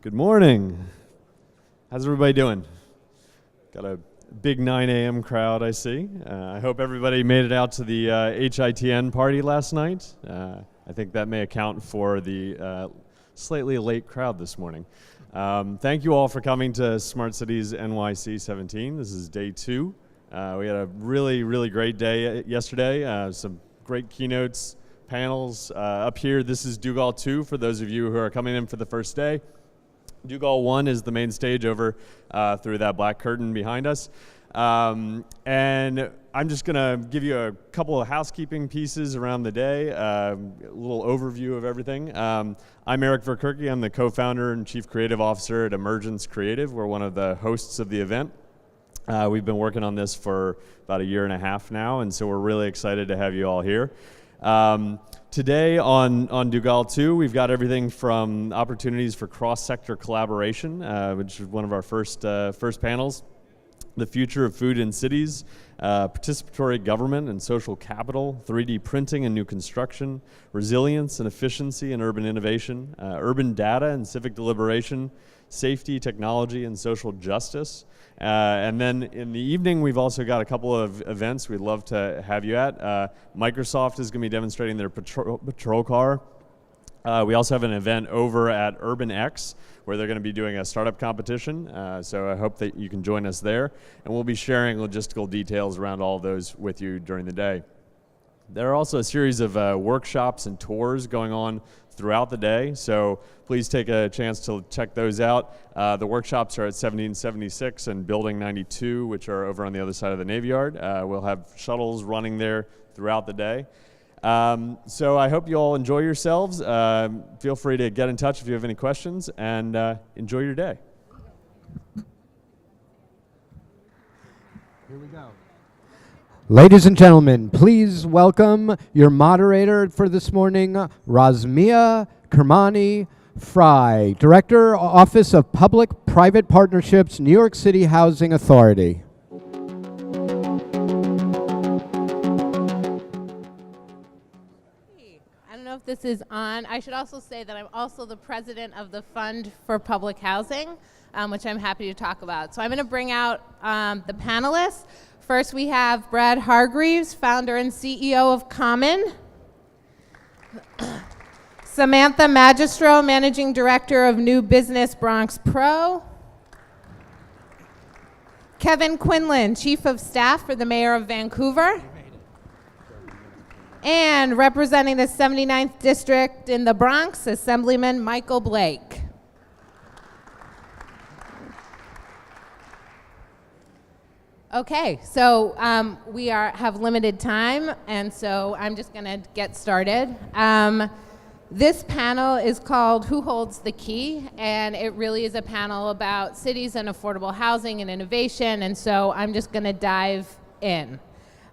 Good morning. How's everybody doing? Got a big 9 a.m. crowd, I see. I hope everybody made it out to the HITN party last night. I think that may account for the slightly late crowd this morning. Thank you all for coming to Smart Cities NYC 17. This is day 2. We had a really great day yesterday. Some great keynotes, panels up here. This is Dugal 2 for those of you who are coming in for the first day. Dugal 1 is the main stage over through that black curtain behind us. And I'm just going to give you a couple of housekeeping pieces around the day, a little overview of everything. I'm Eric Verkerke. I'm the co-founder and chief creative officer at Emergence Creative. We're one of the hosts of the event. We've been working on this for about a year and a half now, and so we're really excited to have you all here. Today on Dugal 2, we've got everything from opportunities for cross-sector collaboration, which is one of our first panels, the future of food in cities, participatory government and social capital, 3D printing and new construction, resilience and efficiency and urban innovation, urban data and civic deliberation, safety, technology, and social justice. And then in the evening, we've also got a couple of events we'd love to have you at. Microsoft is going to be demonstrating their patrol car. We also have an event over at Urban X where they're going to be doing a startup competition. So I hope that you can join us there. And we'll be sharing logistical details around all of those with you during the day. There are also a series of workshops and tours going on throughout the day, so please take a chance to check those out. The workshops are at 1776 and Building 92, which are over on the other side of the Navy Yard. We'll have shuttles running there throughout the day. So I hope you all enjoy yourselves. Feel free to get in touch if you have any questions, and enjoy your day. Here we go. Ladies and gentlemen, please welcome your moderator for this morning, Rasmia Kirmani-Frye, Director, Office of Public-Private Partnerships, New York City Housing Authority. I don't know if this is on. I should also say that I'm also the president of the Fund for Public Housing, which I'm happy to talk about. So I'm going to bring out the panelists. First, we have Brad Hargreaves, founder and CEO of Common. Samantha Magistro, managing director of New Business Bronx Pro. Kevin Quinlan, chief of staff for the mayor of Vancouver. And representing the 79th district in the Bronx, Assemblyman Michael Blake. Okay, so we have limited time, and so I'm just going to get started. This panel is called Who Holds the Key? And it really is a panel about cities and affordable housing and innovation, and so I'm just going to dive in.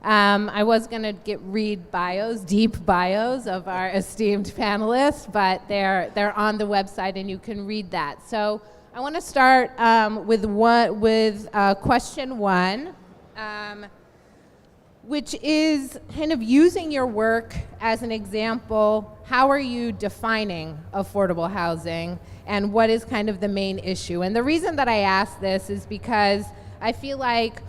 I was going to read bios, deep bios of our esteemed panelists, but they're on the website and you can read that. So I want to start with question 1, which is kind of using your work as an example. How are you defining affordable housing, and what is kind of the main issue? And the reason that I ask this is because I feel like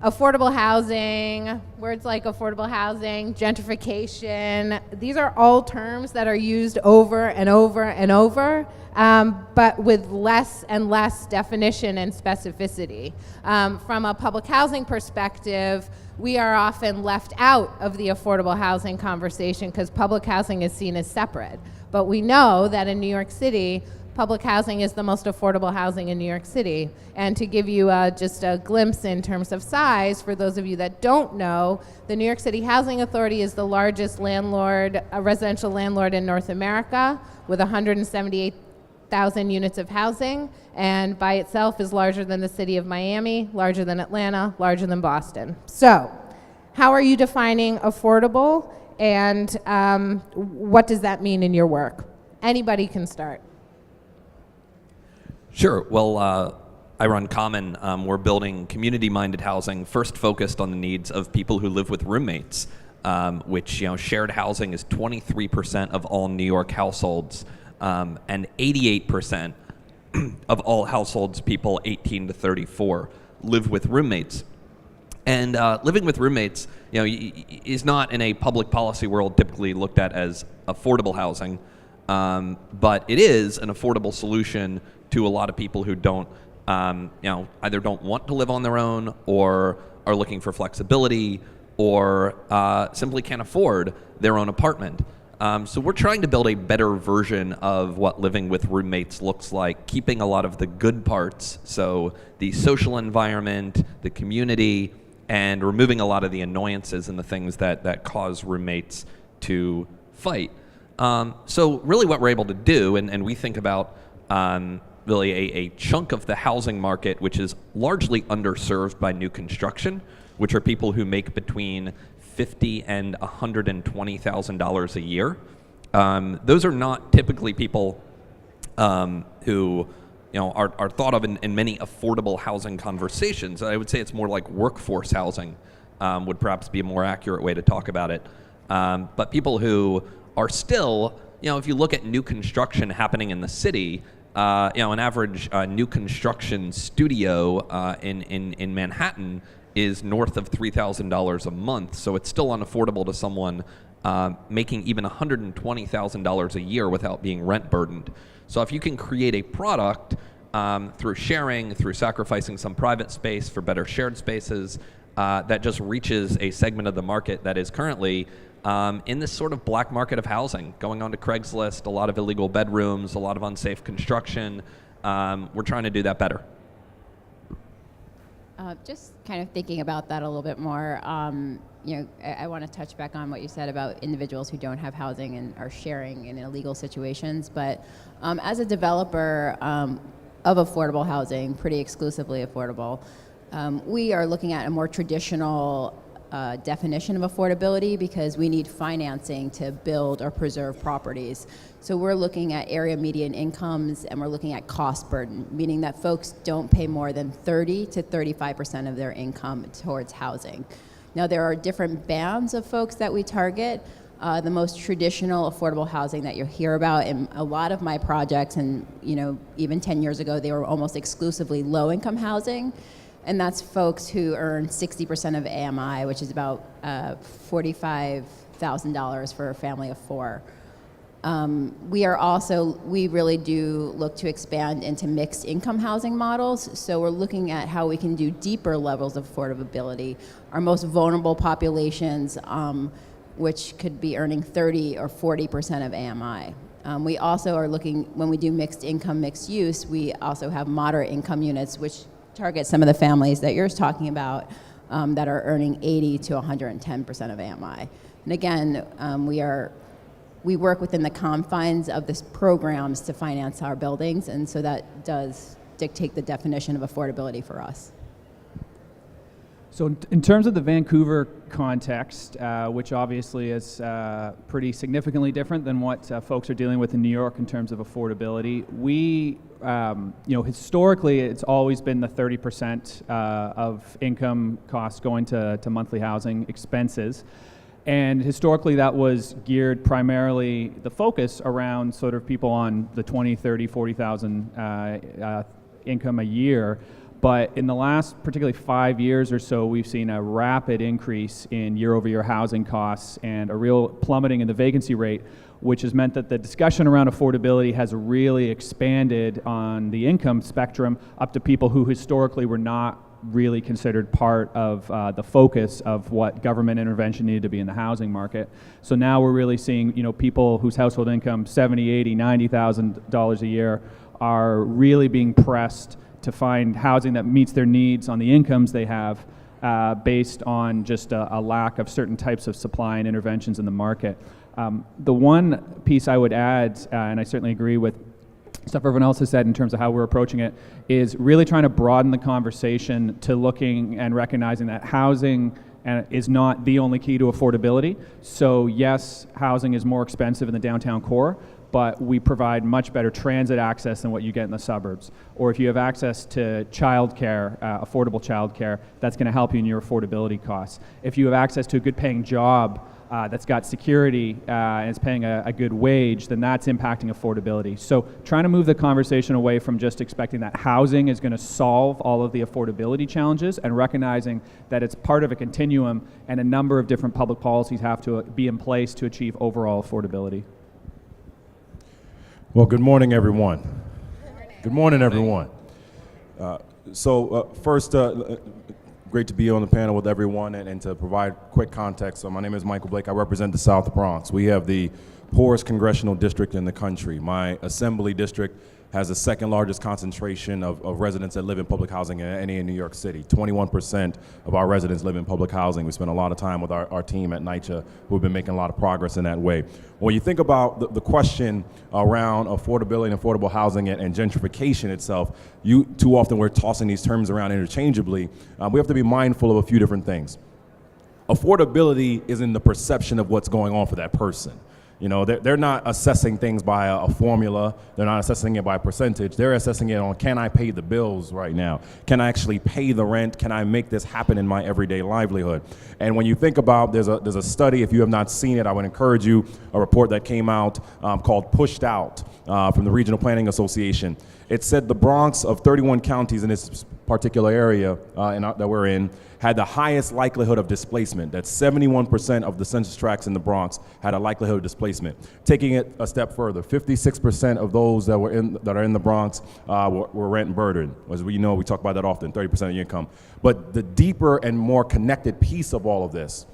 affordable housing, words like affordable housing, gentrification, these are all terms that are used over and over and over, but with less and less definition and specificity. From a public housing perspective, we are often left out of the affordable housing conversation because public housing is seen as separate. But we know that in New York City, public housing is the most affordable housing in New York City. And to give you just a glimpse in terms of size, for those of you that don't know, the New York City Housing Authority is the largest residential landlord in North America, with 178,000 units of housing, and by itself is larger than the city of Miami, larger than Atlanta, larger than Boston. So, how are you defining affordable, and what does that mean in your work? Anybody can start. Sure. Well, I run Common. We're building community-minded housing, first focused on the needs of people who live with roommates, which, shared housing is 23% of all New York households, and 88% of all households, people 18 to 34 live with roommates. And living with roommates, is not in a public policy world typically looked at as affordable housing, but it is an affordable solution to a lot of people who don't, either don't want to live on their own, or are looking for flexibility, or simply can't afford their own apartment. So we're trying to build a better version of what living with roommates looks like, keeping a lot of the good parts, so the social environment, the community, and removing a lot of the annoyances and the things that cause roommates to fight. So really what we're able to do, and we think about really a chunk of the housing market which is largely underserved by new construction, which are people who make between $50,000 and $120,000 a year. Those are not typically people who are thought of in many affordable housing conversations. I would say it's more like workforce housing would perhaps be a more accurate way to talk about it. But people who are still, if you look at new construction happening in the city, an average new construction studio in Manhattan is north of $3,000 a month, so it's still unaffordable to someone making even $120,000 a year without being rent burdened. So if you can create a product through sharing, through sacrificing some private space for better shared spaces, that just reaches a segment of the market that is currently in this sort of black market of housing, going on to Craigslist, a lot of illegal bedrooms, a lot of unsafe construction. We're trying to do that better. Just kind of thinking about that a little bit more, I want to touch back on what you said about individuals who don't have housing and are sharing in illegal situations. But as a developer of affordable housing, pretty exclusively affordable, we are looking at a more traditional definition of affordability because we need financing to build or preserve properties. So we're looking at area median incomes, and we're looking at cost burden, meaning that folks don't pay more than 30 to 35% of their income towards housing. Now there are different bands of folks that we target. The most traditional affordable housing that you hear about in a lot of my projects, and even 10 years ago they were almost exclusively low-income housing. And that's folks who earn 60% of AMI, which is about $45,000 for a family of four. We really do look to expand into mixed income housing models. So we're looking at how we can do deeper levels of affordability. Our most vulnerable populations, which could be earning 30 or 40% of AMI. We also are looking, when we do mixed income, mixed use, we also have moderate income units, which target some of the families that you're talking about that are earning 80 to 110% of AMI. And again, we work within the confines of this programs to finance our buildings, and so that does dictate the definition of affordability for us. So in terms of the Vancouver context, which obviously is pretty significantly different than what folks are dealing with in New York in terms of affordability, we, historically it's always been the 30% of income costs going to monthly housing expenses. And historically that was geared primarily, the focus around sort of people on the 20, 30, 40,000 income a year. But in the last particularly 5 years or so, we've seen a rapid increase in year-over-year housing costs and a real plummeting in the vacancy rate, which has meant that the discussion around affordability has really expanded on the income spectrum up to people who historically were not really considered part of the focus of what government intervention needed to be in the housing market. So now we're really seeing, people whose household income $70,000, $80,000, $90,000 a year are really being pressed to find housing that meets their needs on the incomes they have based on just a lack of certain types of supply and interventions in the market. The one piece I would add, and I certainly agree with stuff everyone else has said in terms of how we're approaching it, is really trying to broaden the conversation to looking and recognizing that housing is not the only key to affordability. So yes, housing is more expensive in the downtown core, but we provide much better transit access than what you get in the suburbs. Or if you have access to childcare, affordable childcare, that's going to help you in your affordability costs. If you have access to a good paying job, that's got security and is paying a good wage, then that's impacting affordability. So trying to move the conversation away from just expecting that housing is going to solve all of the affordability challenges and recognizing that it's part of a continuum and a number of different public policies have to be in place to achieve overall affordability. Well, good morning, everyone. Good morning, everyone. First, great to be on the panel with everyone and to provide quick context. So my name is Michael Blake. I represent the South Bronx. We have the poorest congressional district in the country. My assembly district has the second largest concentration of residents that live in public housing in any in New York City. 21% of our residents live in public housing. We spend a lot of time with our team at NYCHA who have been making a lot of progress in that way. When you think about the question around affordability and affordable housing and gentrification itself, too often we're tossing these terms around interchangeably. We have to be mindful of a few different things. Affordability is in the perception of what's going on for that person. You know, they're not assessing things by a formula. They're not assessing it by a percentage. They're assessing it on, can I pay the bills right now? Can I actually pay the rent? Can I make this happen in my everyday livelihood? And when you think about, there's a study, if you have not seen it, I would encourage you, a report that came out called Pushed Out from the Regional Planning Association. It said the Bronx of 31 counties in this particular area that we're in had the highest likelihood of displacement. That 71% of the census tracts in the Bronx had a likelihood of displacement. Taking it a step further, 56% of those that are in the Bronx were rent burdened. As we know, we talk about that often, 30% of your income. But the deeper and more connected piece of all of this,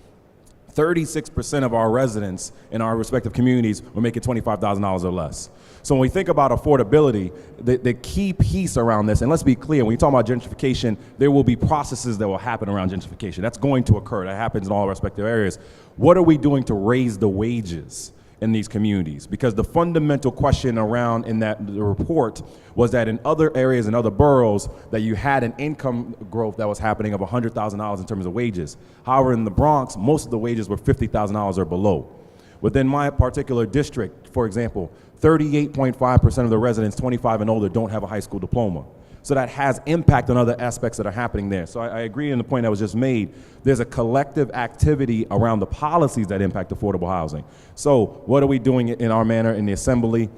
36% of our residents in our respective communities were making $25,000 or less. So when we think about affordability, the key piece around this, and let's be clear, when you talk about gentrification, there will be processes that will happen around gentrification. That's going to occur. That happens in all respective areas. What are we doing to raise the wages in these communities? Because the fundamental question around in the report was that in other areas and other boroughs that you had an income growth that was happening of $100,000 in terms of wages. However, in the Bronx, most of the wages were $50,000 or below. Within my particular district, for example, 38.5% of the residents 25 and older don't have a high school diploma. So that has impact on other aspects that are happening there. So I agree in the point that was just made. There's a collective activity around the policies that impact affordable housing. So what are we doing in our manner in the Assembly?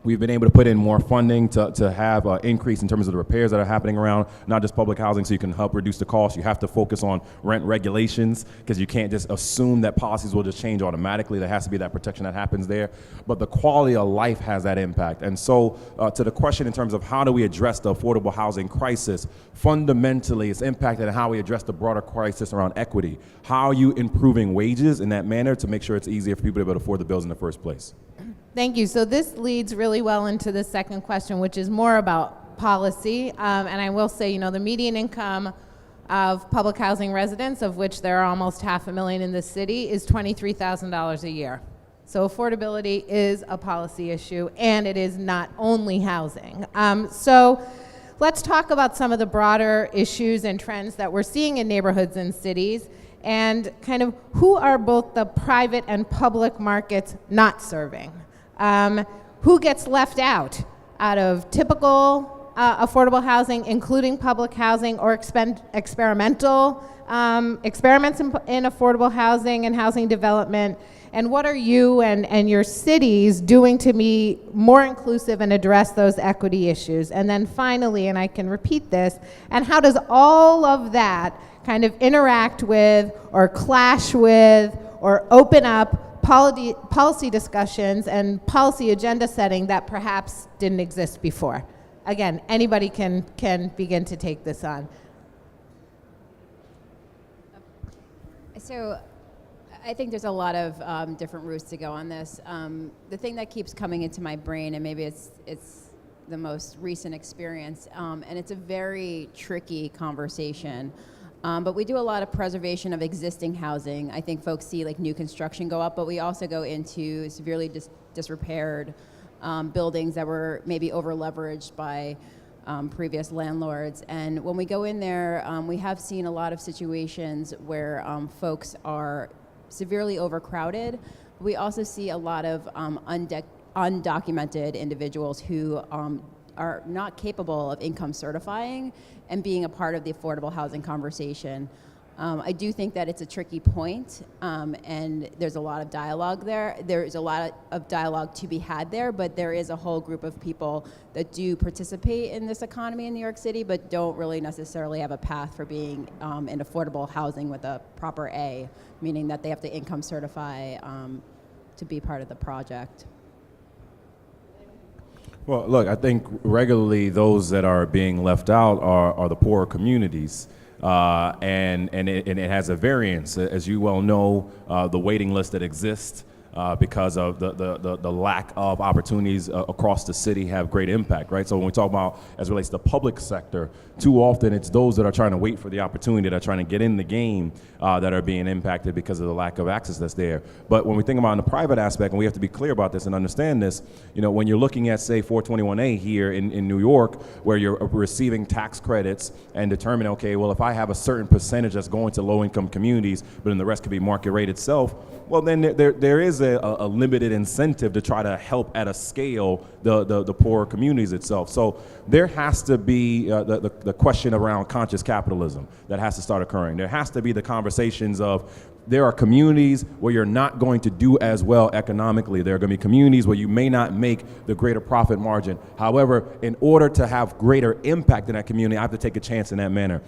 We've been able to put in more funding to have an increase in terms of the repairs that are happening around, not just public housing, so you can help reduce the cost. You have to focus on rent regulations because you can't just assume that policies will just change automatically. There has to be that protection that happens there. But the quality of life has that impact. And so to the question in terms of how do we address the affordable housing crisis, fundamentally it's impacted on how we address the broader crisis around equity. How are you improving wages in that manner to make sure it's easier for people to be able to afford the bills in the first place? Thank you. So this leads really well into the second question, which is more about policy. And I will say, the median income of public housing residents, of which there are almost 500,000 in the city, is $23,000 a year. So affordability is a policy issue, and it is not only housing. So let's talk about some of the broader issues and trends that we're seeing in neighborhoods and cities, and kind of who are both the private and public markets not serving. Who gets left out of typical affordable housing, including public housing, or experimental experiments in affordable housing and housing development? And what are you and your cities doing to be more inclusive and address those equity issues? And then finally, and I can repeat this, and how does all of that kind of interact with or clash with or open up policy discussions and policy agenda setting that perhaps didn't exist before? Again, anybody can begin to take this on. So I think there's a lot of different routes to go on this. The thing that keeps coming into my brain, and maybe it's the most recent experience, and it's a very tricky conversation. But we do a lot of preservation of existing housing. I think folks see like new construction go up, but we also go into severely disrepaired buildings that were maybe over leveraged by previous landlords. And when we go in there, we have seen a lot of situations where folks are severely overcrowded. We also see a lot of undocumented individuals who are not capable of income certifying and being a part of the affordable housing conversation. I do think that it's a tricky point, and there's a lot of dialogue there. There is a lot of dialogue to be had there, but there is a whole group of people that do participate in this economy in New York City, but don't really necessarily have a path for being in affordable housing with a proper A, meaning that they have to income certify to be part of the project. Well, look, I think regularly those that are being left out are the poorer communities. And it has a variance. As you well know, the waiting list that exists because of the lack of opportunities across the city have great impact, right? So when we talk about as it relates to the public sector, too often it's those that are trying to wait for the opportunity, that are trying to get in the game that are being impacted because of the lack of access that's there. But when we think about in the private aspect, and we have to be clear about this and understand this, you know, when you're looking at, say, 421A here in New York, where you're receiving tax credits and determining, okay, well, if I have a certain percentage that's going to low-income communities, but then the rest could be market rate itself, well, then there is a limited incentive to try to help at a scale the poorer communities itself. So there has to be the question around conscious capitalism that has to start occurring. There has to be the conversations of there are communities where you're not going to do as well economically. There are going to be communities where you may not make the greater profit margin. However, in order to have greater impact in that community, I have to take a chance in that manner.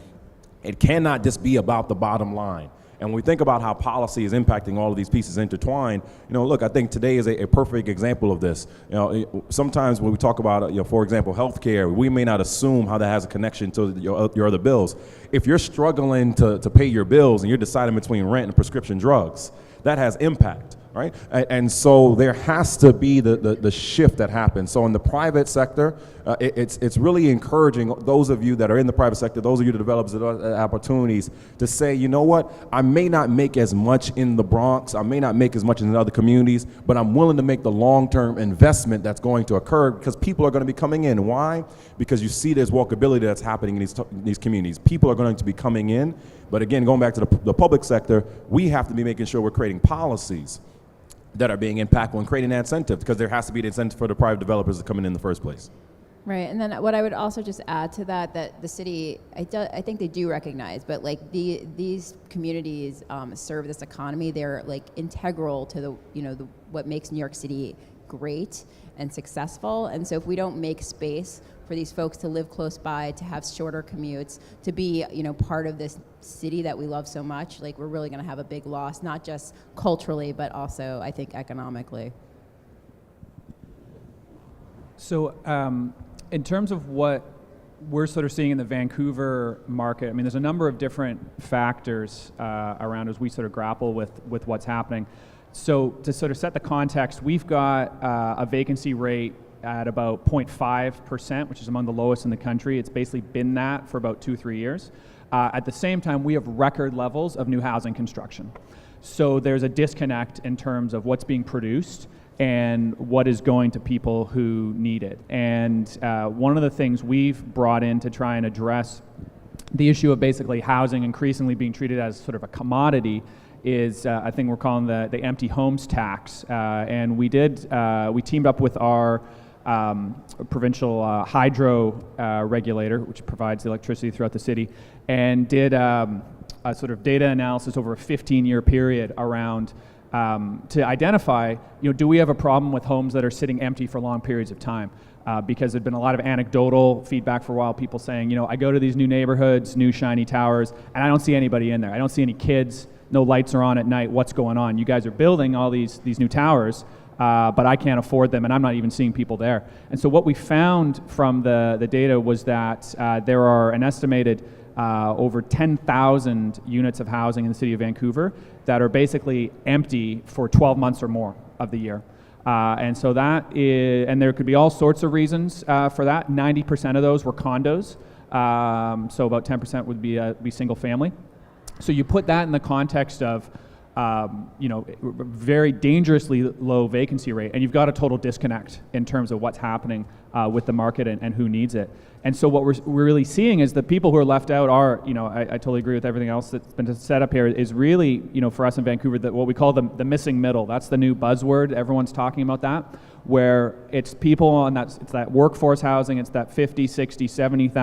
It cannot just be about the bottom line. And when we think about how policy is impacting all of these pieces intertwined, you know, look, I think today is a perfect example of this. You know, sometimes when we talk about, you know, for example, healthcare, we may not assume how that has a connection to your other bills. If you're struggling to pay your bills and you're deciding between rent and prescription drugs, that has impact. Right? And so there has to be the shift that happens. So in the private sector, it's really encouraging those of you that are in the private sector, those of you that develop opportunities to say, you know what, I may not make as much in the Bronx, I may not make as much in other communities, but I'm willing to make the long-term investment that's going to occur because people are going to be coming in. Why? Because you see there's walkability that's happening in these communities. People are going to be coming in, but again, going back to the public sector, we have to be making sure we're creating policies that are being impactful and creating that incentive, because there has to be the incentive for the private developers to come in the first place. Right, and then what I would also just add to that the city, I think they do recognize, but like these communities serve this economy. They're like integral to what makes New York City great and successful. And so if we don't make space for these folks to live close by, to have shorter commutes, to be part of this city that we love so much, like we're really going to have a big loss, not just culturally, but also I think economically. So in terms of what we're sort of seeing in the Vancouver market, I mean, there's a number of different factors around as we sort of grapple with what's happening. So to sort of set the context, we've got a vacancy rate at about 0.5%, which is among the lowest in the country. It's basically been that for about 2-3 years. At the same time, we have record levels of new housing construction. So there's a disconnect in terms of what's being produced and what is going to people who need it. And one of the things we've brought in to try and address the issue of basically housing increasingly being treated as sort of a commodity is I think we're calling the empty homes tax. And we teamed up with our provincial hydro regulator, which provides electricity throughout the city, and did a sort of data analysis over a 15-year period around to identify, do we have a problem with homes that are sitting empty for long periods of time? Because there'd been a lot of anecdotal feedback for a while, people saying, I go to these new neighborhoods, new shiny towers, and I don't see anybody in there. I don't see any kids, no lights are on at night, what's going on? You guys are building all these new towers, but I can't afford them, and I'm not even seeing people there. And so what we found from the data was that there are an estimated over 10,000 units of housing in the city of Vancouver that are basically empty for 12 months or more of the year. And so that is, and there could be all sorts of reasons for that. 90% of those were condos, so about 10% would be single family. So you put that in the context of very dangerously low vacancy rate, and you've got a total disconnect in terms of what's happening with the market and who needs it. And so what we're really seeing is the people who are left out are, I totally agree with everything else that's been set up here, is really, for us in Vancouver, that what we call the missing middle. That's the new buzzword. Everyone's talking about that, where it's people on it's that workforce housing, it's that $50,000, $60,000,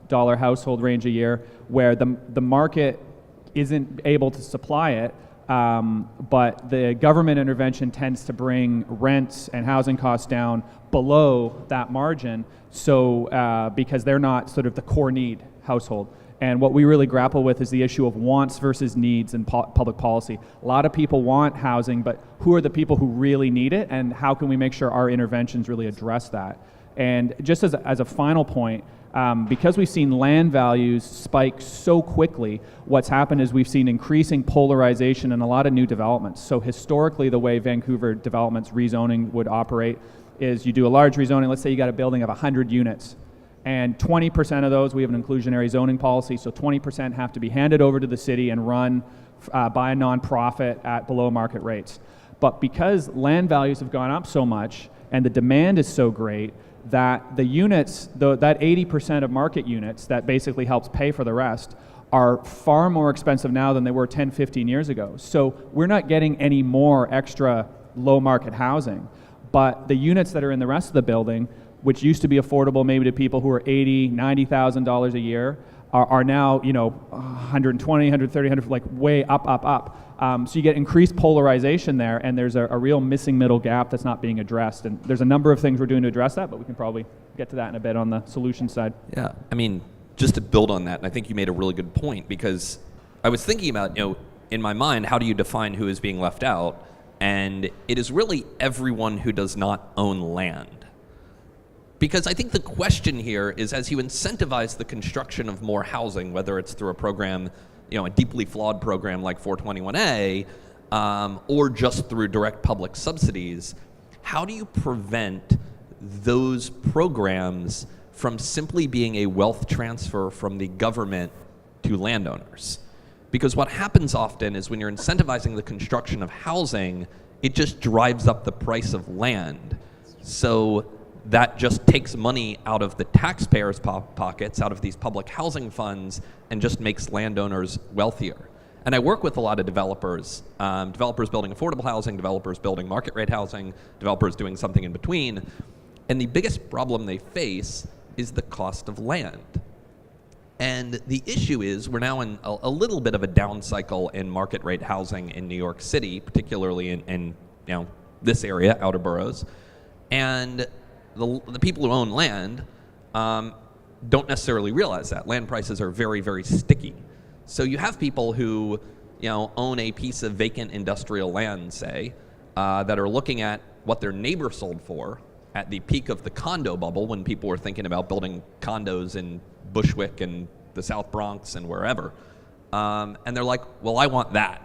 $70,000 household range a year, where the market isn't able to supply it, but the government intervention tends to bring rents and housing costs down below that margin, so because they're not sort of the core need household. And what we really grapple with is the issue of wants versus needs in public policy. A lot of people want housing, but who are the people who really need it, and how can we make sure our interventions really address that? And just as a final point, because we've seen land values spike so quickly, what's happened is we've seen increasing polarization in a lot of new developments. So historically, the way Vancouver developments rezoning would operate is you do a large rezoning. Let's say you got a building of 100 units, and 20% of those, we have an inclusionary zoning policy, so 20% have to be handed over to the city and run by a nonprofit at below market rates. But because land values have gone up so much and the demand is so great, that the units, that 80% of market units that basically helps pay for the rest, are far more expensive now than they were 10, 15 years ago. So we're not getting any more extra low market housing, but the units that are in the rest of the building, which used to be affordable maybe to people who are $80,000, $90,000 a year, are now, you know, 120, 130, 100, like way up. So you get increased polarization there, and there's a real missing middle gap that's not being addressed. And there's a number of things we're doing to address that, but we can probably get to that in a bit on the solution side. Yeah, I mean, just to build on that, and I think you made a really good point, because I was thinking about, you know, in my mind, how do you define who is being left out? And it is really everyone who does not own land. Because I think the question here is, as you incentivize the construction of more housing, whether it's through a program, you know, a deeply flawed program like 421A, or just through direct public subsidies, how do you prevent those programs from simply being a wealth transfer from the government to landowners? Because what happens often is when you're incentivizing the construction of housing, it just drives up the price of land. So that just takes money out of the taxpayers' pockets, out of these public housing funds, and just makes landowners wealthier. And I work with a lot of developers, developers building affordable housing, developers building market rate housing, developers doing something in between. And the biggest problem they face is the cost of land. And the issue is we're now in a little bit of a down cycle in market rate housing in New York City, particularly in you know, this area, outer boroughs. And the people who own land don't necessarily realize that. Land prices are very, very sticky. So you have people who, you know, own a piece of vacant industrial land, say, that are looking at what their neighbor sold for at the peak of the condo bubble when people were thinking about building condos in Bushwick and the South Bronx and wherever. And they're like, well, I want that.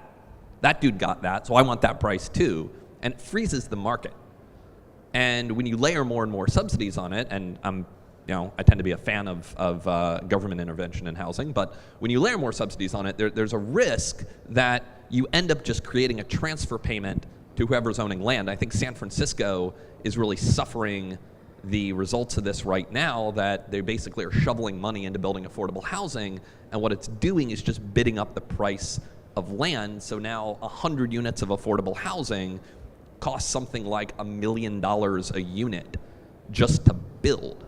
That dude got that, so I want that price too. And it freezes the market. And when you layer more and more subsidies on it, and I tend to be a fan of government intervention in housing, but when you layer more subsidies on it, there's a risk that you end up just creating a transfer payment to whoever's owning land. I think San Francisco is really suffering the results of this right now, that they basically are shoveling money into building affordable housing, and what it's doing is just bidding up the price of land. So now 100 units of affordable housing costs something like $1 million a unit just to build.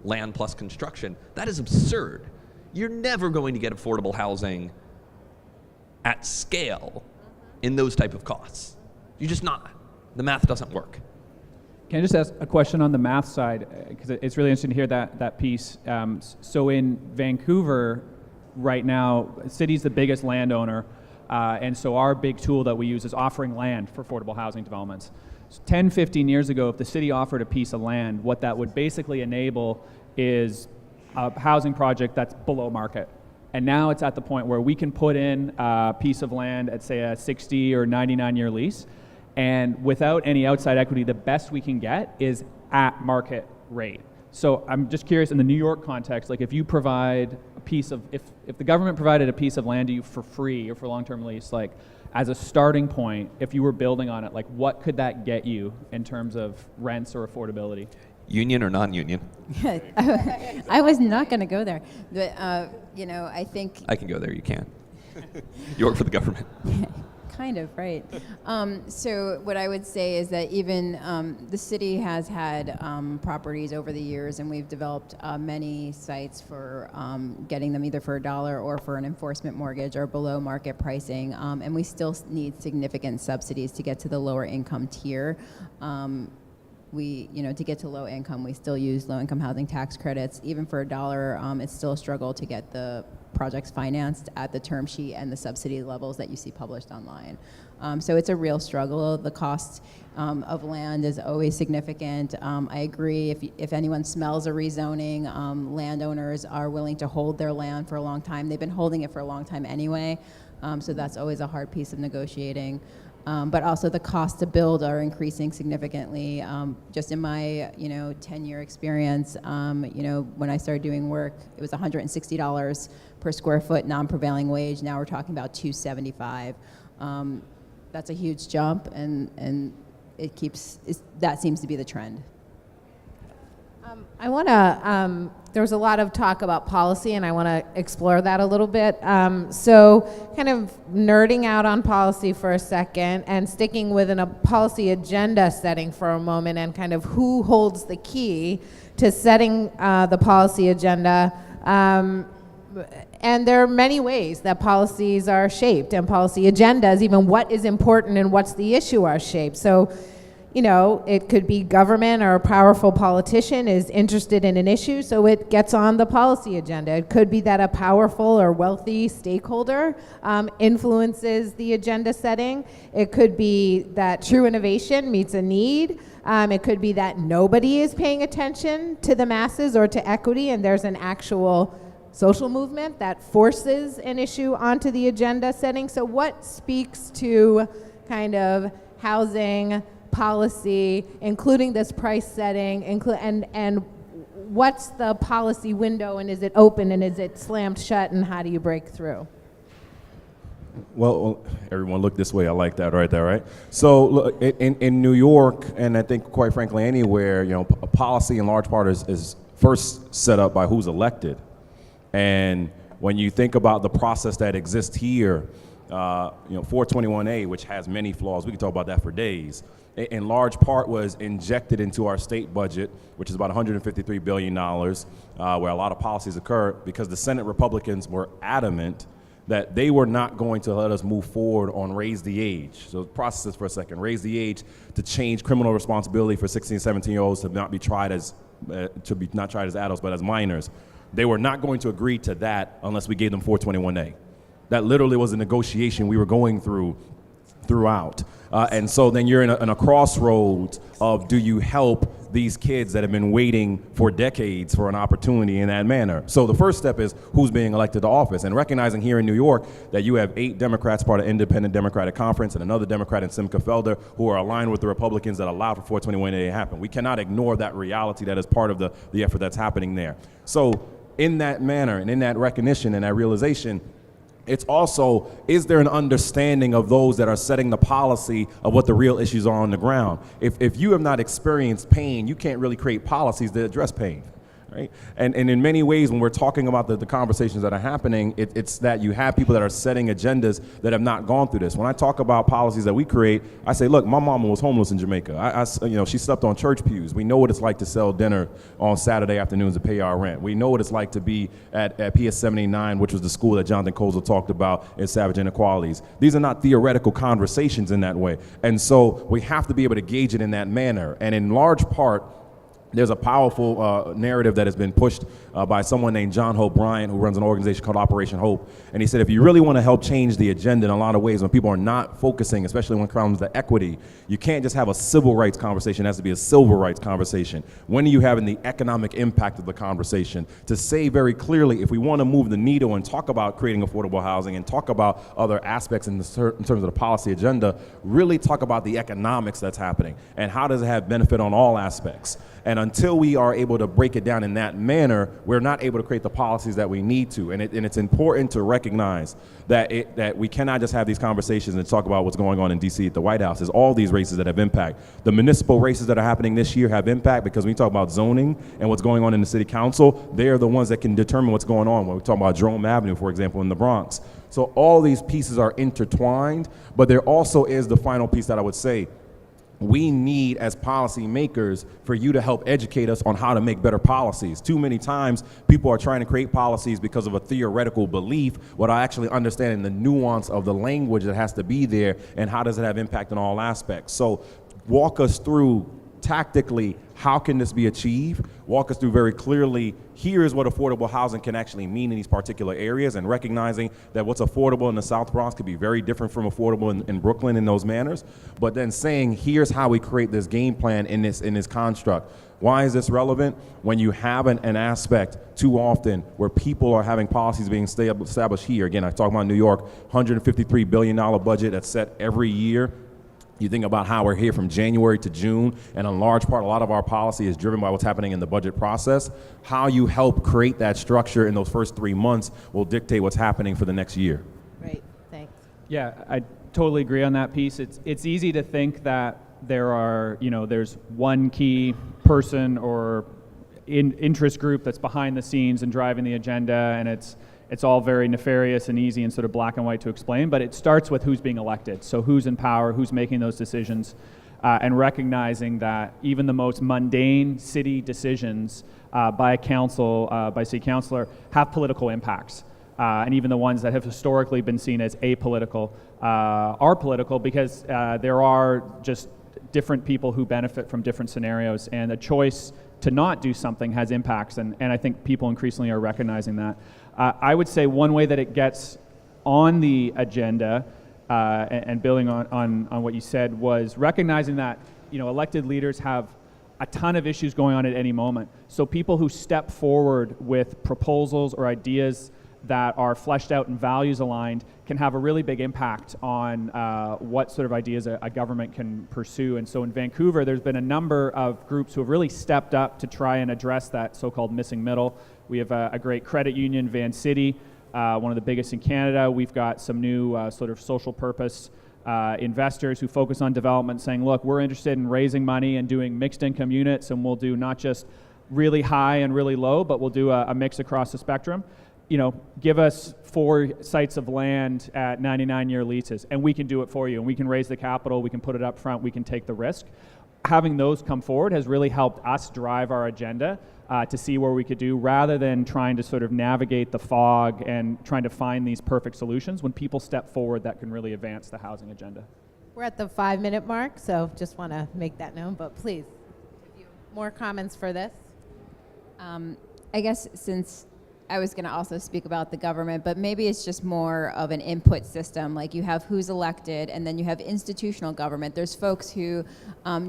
Land plus construction. That is absurd. You're never going to get affordable housing at scale in those type of costs. You're just not. The math doesn't work. Can I just ask a question on the math side? Because it's really interesting to hear that piece. So in Vancouver right now, the city's the biggest landowner. And so our big tool that we use is offering land for affordable housing developments. 10, 15 years ago, if the city offered a piece of land, what that would basically enable is a housing project that's below market. And now it's at the point where we can put in a piece of land at, say, a 60 or 99-year lease, and without any outside equity, the best we can get is at market rate. So I'm just curious, in the New York context, like if you provide a piece of, if the government provided a piece of land to you for free or for long-term lease, like as a starting point, if you were building on it, like what could that get you in terms of rents or affordability? Union or non-union? I was not going to go there, but I think I can go there. You can't. You work for the government. Kind of, right. So what I would say is that even the city has had properties over the years, and we've developed many sites for getting them either for $1 or for an enforcement mortgage or below market pricing, and we still need significant subsidies to get to the lower income tier. To get to low income, we still use low income housing tax credits. Even for $1, it's still a struggle to get the projects financed at the term sheet and the subsidy levels that you see published online. So it's a real struggle. The cost of land is always significant. I agree, if anyone smells a rezoning, landowners are willing to hold their land for a long time. They've been holding it for a long time anyway, so that's always a hard piece of negotiating. But also the cost to build are increasing significantly. Just in my 10-year experience, when I started doing work, it was $160 per square foot non-prevailing wage. Now we're talking about $275. That's a huge jump, and that seems to be the trend. I want to, there was a lot of talk about policy, and I want to explore that a little bit. So kind of nerding out on policy for a second and sticking with a policy agenda setting for a moment, and kind of who holds the key to setting the policy agenda. And there are many ways that policies are shaped, and policy agendas, even what is important and what's the issue, are shaped. So, it could be government or a powerful politician is interested in an issue, so it gets on the policy agenda. It could be that a powerful or wealthy stakeholder influences the agenda setting. It could be that true innovation meets a need. It could be that nobody is paying attention to the masses or to equity, and there's an actual social movement that forces an issue onto the agenda setting. So what speaks to kind of housing policy, including this price setting, and what's the policy window, and is it open, and is it slammed shut, and how do you break through? Well, everyone look this way. I like that right there, right? So look, in New York, and I think quite frankly anywhere, a policy in large part is first set up by who's elected. And when you think about the process that exists here, 421A, which has many flaws, we could talk about that for days, in large part was injected into our state budget, which is about $153 billion, where a lot of policies occur, because the Senate Republicans were adamant that they were not going to let us move forward on raise the age. So process this for a second. Raise the age to change criminal responsibility for 16, 17-year-olds to not be tried as not tried as adults, but as minors. They were not going to agree to that unless we gave them 421A. That literally was a negotiation we were going throughout. And so then you're in a crossroads of, do you help these kids that have been waiting for decades for an opportunity in that manner? So the first step is who's being elected to office, and recognizing here in New York that you have 8 Democrats part of Independent Democratic Conference and another Democrat in Simca Felder who are aligned with the Republicans that allowed for 421A to happen. We cannot ignore that reality that is part of the effort that's happening there. So in that manner and in that recognition and that realization, it's also, is there an understanding of those that are setting the policy of what the real issues are on the ground? If you have not experienced pain, you can't really create policies that address pain, right? And in many ways, when we're talking about the conversations that are happening, it's that you have people that are setting agendas that have not gone through this. When I talk about policies that we create, I say, look, my mama was homeless in Jamaica. She slept on church pews. We know what it's like to sell dinner on Saturday afternoons to pay our rent. We know what it's like to be at PS 79, which was the school that Jonathan Kozel talked about in Savage Inequalities. These are not theoretical conversations in that way. And so we have to be able to gauge it in that manner. And in large part, there's a powerful narrative that has been pushed by someone named John Hope Bryant, who runs an organization called Operation Hope. And he said, if you really want to help change the agenda in a lot of ways, when people are not focusing, especially when it comes to equity, you can't just have a civil rights conversation. It has to be a civil rights conversation. When are you having the economic impact of the conversation? To say very clearly, if we want to move the needle and talk about creating affordable housing and talk about other aspects in terms of the policy agenda, really talk about the economics that's happening and how does it have benefit on all aspects. And until we are able to break it down in that manner, we're not able to create the policies that we need to. And it's important to recognize that we cannot just have these conversations and talk about what's going on in D.C. at the White House. There's all these races that have impact. The municipal races that are happening this year have impact because when we talk about zoning and what's going on in the city council, they are the ones that can determine what's going on. When we talk about Jerome Avenue, for example, in the Bronx. So all these pieces are intertwined, but there also is the final piece that I would say. We need, as policymakers, for you to help educate us on how to make better policies. Too many times, people are trying to create policies because of a theoretical belief without actually understanding the nuance of the language that has to be there and how does it have impact on all aspects. So walk us through tactically, how can this be achieved? Walk us through very clearly, here is what affordable housing can actually mean in these particular areas, and recognizing that what's affordable in the South Bronx could be very different from affordable in Brooklyn in those manners, but then saying, here's how we create this game plan in this construct. Why is this relevant? When you have an aspect too often where people are having policies being established here, again, I talk about New York, $153 billion budget that's set every year. You think about how we're here from January to June, and in large part, a lot of our policy is driven by what's happening in the budget process. How you help create that structure in those first 3 months will dictate what's happening for the next year. Great, thanks. Yeah, I totally agree on that piece. It's easy to think that there's one key person or interest group that's behind the scenes and driving the agenda, and it's all very nefarious and easy and sort of black and white to explain, but it starts with who's being elected. So who's in power, who's making those decisions, and recognizing that even the most mundane city decisions by city councilor have political impacts. And even the ones that have historically been seen as apolitical are political because there are just different people who benefit from different scenarios, and a choice to not do something has impacts, and I think people increasingly are recognizing that. I would say one way that it gets on the agenda, and building on what you said, was recognizing that elected leaders have a ton of issues going on at any moment. So people who step forward with proposals or ideas that are fleshed out and values aligned can have a really big impact on what sort of ideas a government can pursue. And so in Vancouver, there's been a number of groups who have really stepped up to try and address that so-called missing middle. We have a great credit union, Van City, one of the biggest in Canada. We've got some new sort of social purpose investors who focus on development, saying, look, we're interested in raising money and doing mixed income units, and we'll do not just really high and really low, but we'll do a mix across the spectrum. Give us 4 sites of land at 99-year leases, and we can do it for you, and we can raise the capital, we can put it up front, we can take the risk. Having those come forward has really helped us drive our agenda to see where we could do, rather than trying to sort of navigate the fog and trying to find these perfect solutions. When people step forward, that can really advance the housing agenda. We're at the 5-minute mark, so just want to make that known, but please, more comments for this? I guess since I was going to also speak about the government, but maybe it's just more of an input system. Like you have who's elected, and then you have institutional government. There's folks who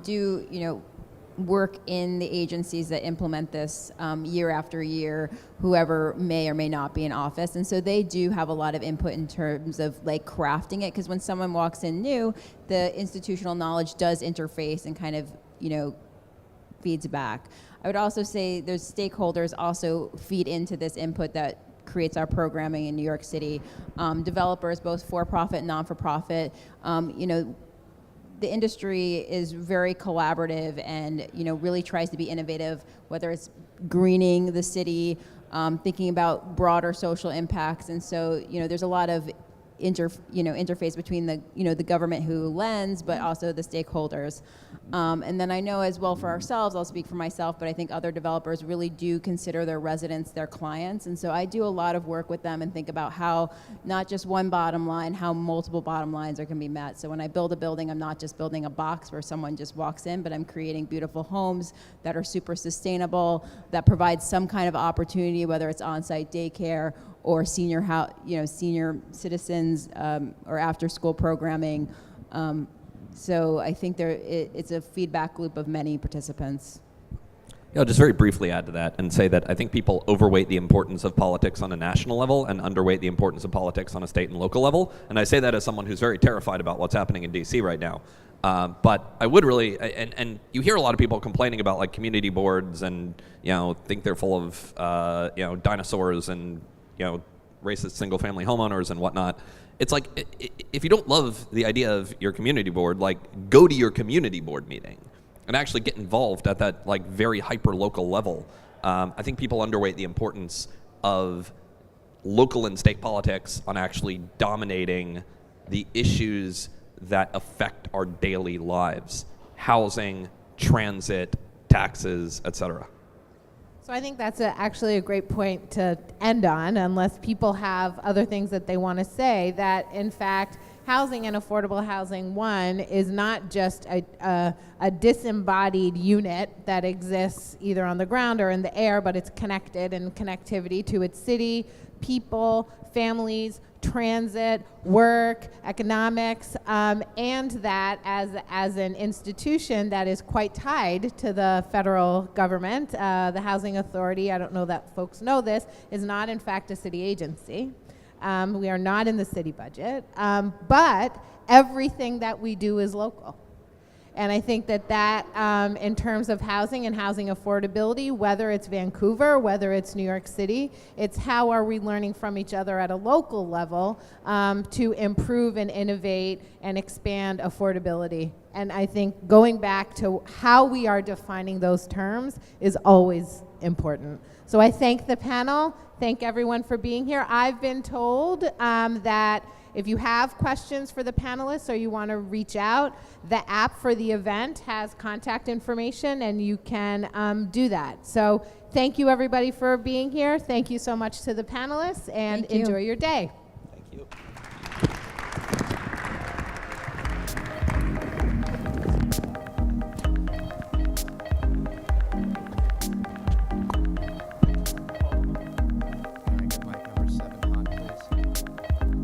do, work in the agencies that implement this year after year, whoever may or may not be in office. And so they do have a lot of input in terms of like crafting it, because when someone walks in new, the institutional knowledge does interface and kind of, feeds back. I would also say there's stakeholders also feed into this input that creates our programming in New York City. Developers, both for-profit and non-for-profit, the industry is very collaborative and really tries to be innovative, whether it's greening the city, thinking about broader social impacts. And so there's a lot of interface between the government who lends, but also the stakeholders. And then I know as well for ourselves, I'll speak for myself, but I think other developers really do consider their residents their clients. And so I do a lot of work with them and think about how not just one bottom line, how multiple bottom lines are going to be met. So when I build a building, I'm not just building a box where someone just walks in, but I'm creating beautiful homes that are super sustainable, that provide some kind of opportunity, whether it's on-site daycare or senior citizens or after-school programming. So I think it's a feedback loop of many participants. Yeah, I'll just very briefly add to that and say that I think people overweight the importance of politics on a national level and underweight the importance of politics on a state and local level. And I say that as someone who's very terrified about what's happening in DC right now. But I would really, and you hear a lot of people complaining about like community boards and, think they're full of, dinosaurs and, racist single family homeowners and whatnot. It's like, if you don't love the idea of your community board, like go to your community board meeting and actually get involved at that like very hyper-local level. I think people underweight the importance of local and state politics on actually dominating the issues that affect our daily lives: housing, transit, taxes, etc. So I think that's actually a great point to end on, unless people have other things that they want to say, that in fact housing and affordable housing, one, is not just a disembodied unit that exists either on the ground or in the air, but it's connected, and connectivity to its city, people, families, transit, work, economics, and that as an institution that is quite tied to the federal government. The Housing Authority, I don't know that folks know this, is not in fact a city agency. We are not in the city budget, but everything that we do is local. And I think that in terms of housing and housing affordability, whether it's Vancouver, whether it's New York City, it's how are we learning from each other at a local level to improve and innovate and expand affordability. And I think going back to how we are defining those terms is always important. So I thank the panel. Thank everyone for being here. I've been told that if you have questions for the panelists or you want to reach out, the app for the event has contact information and you can do that. So thank you everybody for being here. Thank you so much to the panelists and enjoy your day.